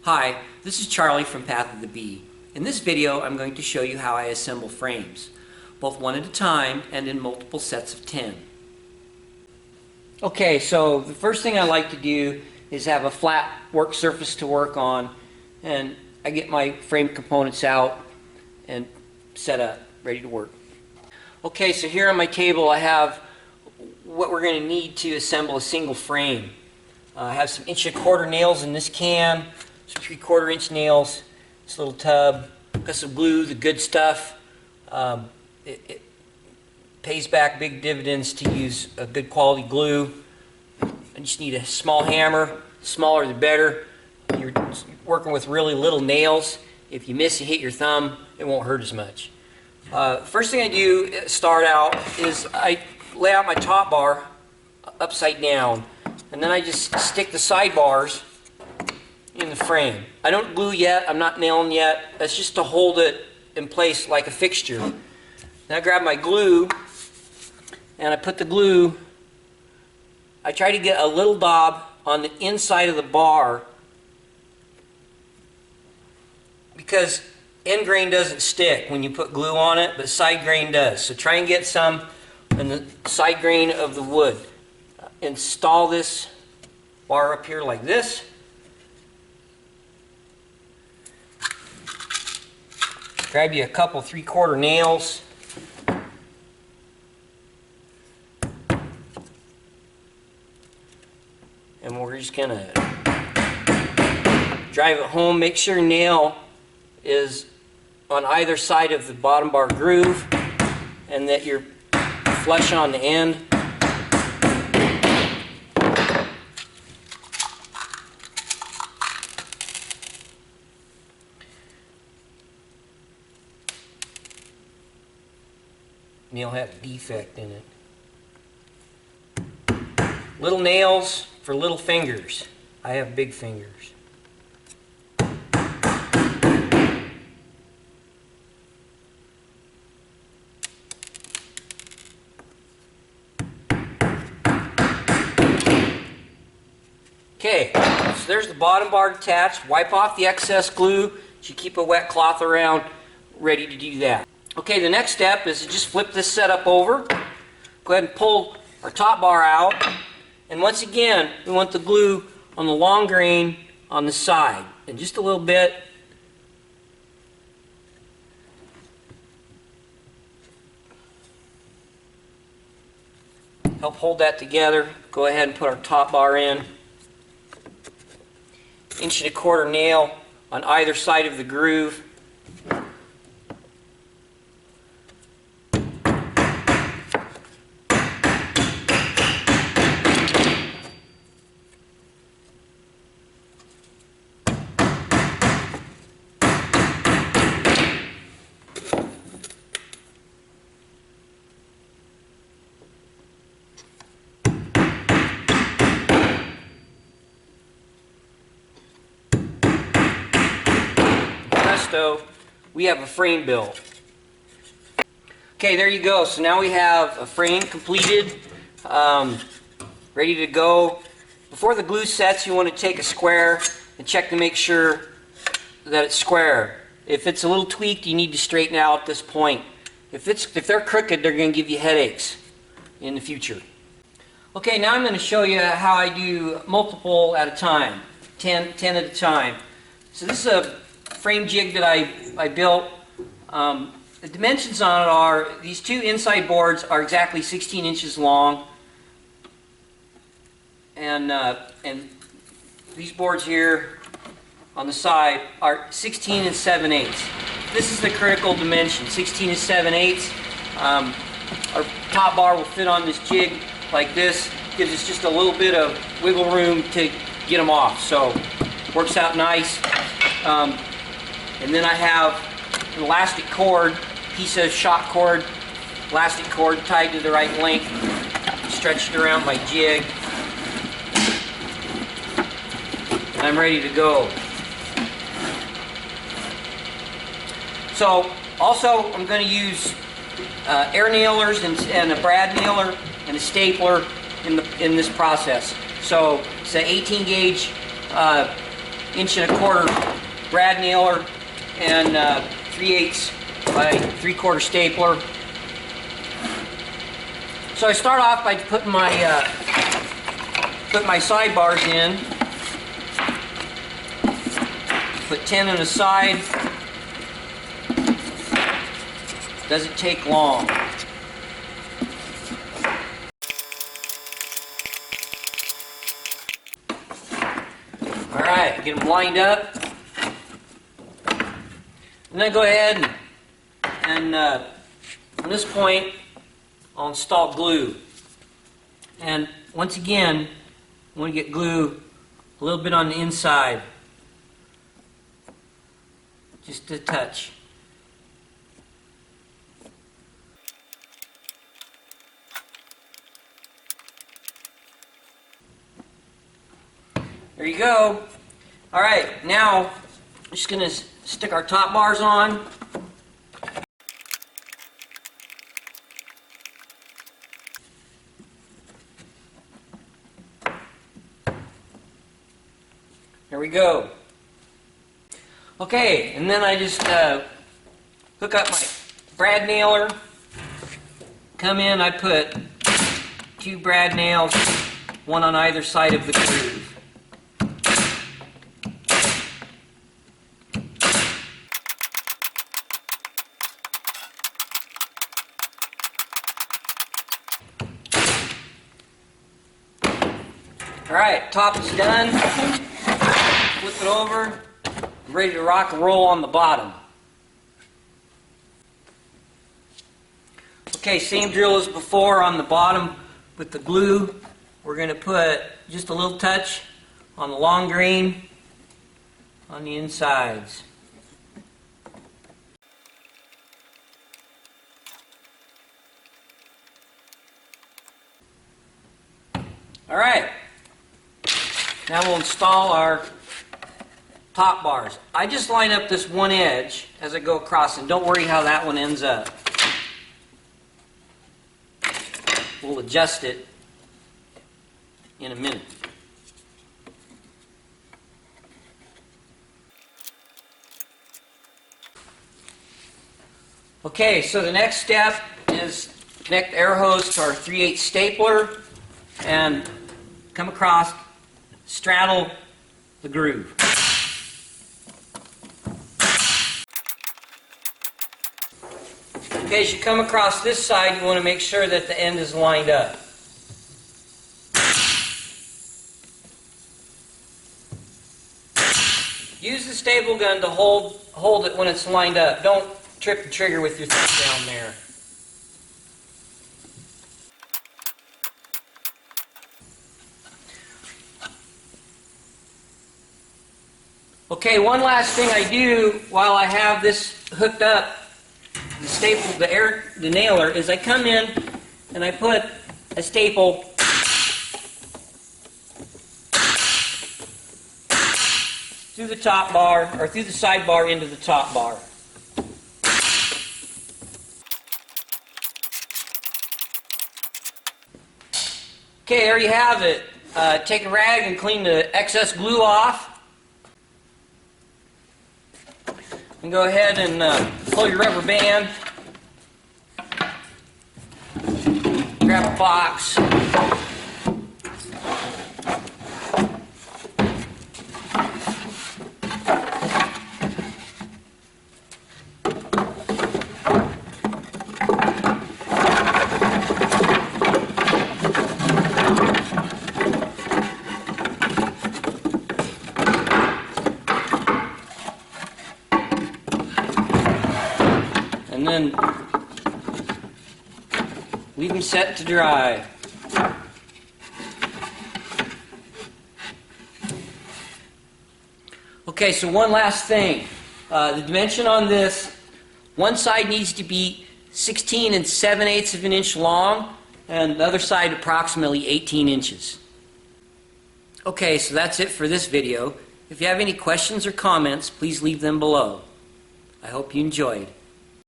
Hi, this is Charlie from Path of the Bee. In this video, I'm going to show you how I assemble frames, both one at a time and in multiple sets of 10. Okay, so the first thing I like to do is have a flat work surface to work on, and I get my frame components out and set up, ready to work. Okay, so here on my table I have what we're going to need to assemble a single frame. I have some 1¼ nails in this can, some 3/4 inch nails, this little tub, got some glue, the good stuff. It pays back big dividends to use a good quality glue. I just need a small hammer, smaller the better. You're working with really little nails. If you miss and hit your thumb, it won't hurt as much. First thing I do start out is I lay out my top bar upside down, and then I just stick the side bars in the frame. I don't glue yet, I'm not nailing yet. That's just to hold it in place like a fixture. Then I grab my glue and I put the glue, I try to get a little daub on the inside of the bar because end grain doesn't stick when you put glue on it, but side grain does. So try and get some in the side grain of the wood. Install this bar up here like this. Grab you a couple 3/4 nails. And we're just gonna drive it home. Make sure your nail is on either side of the bottom bar groove and that you're flush on the end. Nail had a defect in it. Little nails for little fingers. I have big fingers. Okay, so there's the bottom bar attached. Wipe off the excess glue. You keep a wet cloth around, ready to do that. Okay, the next step is to just flip this setup over. Go ahead and pull our top bar out. And once again, we want the glue on the long grain on the side. And just a little bit. Help hold that together. Go ahead and put our top bar in. 1¼ nail on either side of the groove. We have a frame built. Okay, there you go. So now we have a frame completed, ready to go. Before the glue sets, you want to take a square and check to make sure that it's square. If it's a little tweaked, you need to straighten it out at this point. If they're crooked, they're going to give you headaches in the future. Okay, now I'm going to show you how I do multiple at a time, 10 at a time. So this is a frame jig that I built. The dimensions on it are, these two inside boards are exactly 16 inches long, and these boards here on the side are 16 7/8. This is the critical dimension, 16 7/8. Our top bar will fit on this jig like this. Gives us just a little bit of wiggle room to get them off, so it works out nice. And then I have an elastic cord, piece of shot cord, elastic cord tied to the right length, stretched around my jig, and I'm ready to go. So also I'm going to use air nailers and a brad nailer and a stapler in this process. So it's an 18 gauge 1¼ brad nailer and 3/8 by 3/4 stapler. So I start off by putting my sidebars in. Put 10 on the side. Doesn't take long. Alright, get them lined up. And then go ahead and on this point, I'll install glue. And once again, I want to get glue a little bit on the inside. Just a touch. There you go. All right, now I'm just going to stick our top bars on. There we go. Okay, and then I just hook up my brad nailer. Come in, I put 2 brad nails, one on either side of the groove. Alright, top is done. Flip it over. Ready to rock and roll on the bottom. Okay, same drill as before on the bottom with the glue. We're going to put just a little touch on the long grain on the insides. Alright, now we'll install our top bars. I just line up this one edge as I go across, and don't worry how that one ends up. We'll adjust it in a minute. Okay, so the next step is connect the air hose to our 3/8 stapler and come across, straddle the groove. Okay, as you come across this side, you want to make sure that the end is lined up. Use the staple gun to hold it when it's lined up. Don't trip the trigger with your thumb down there. Okay, one last thing I do while I have this hooked up, the staple, the nailer, is I come in and I put a staple through the top bar, or through the side bar into the top bar. Okay, there you have it. Take a rag and clean the excess glue off. And go ahead and pull your rubber band. Grab a box. And then leave them set to dry. Okay, so one last thing. The dimension on this, one side needs to be 16 7/8 of an inch long, and the other side approximately 18 inches. Okay, so that's it for this video. If you have any questions or comments, please leave them below. I hope you enjoyed.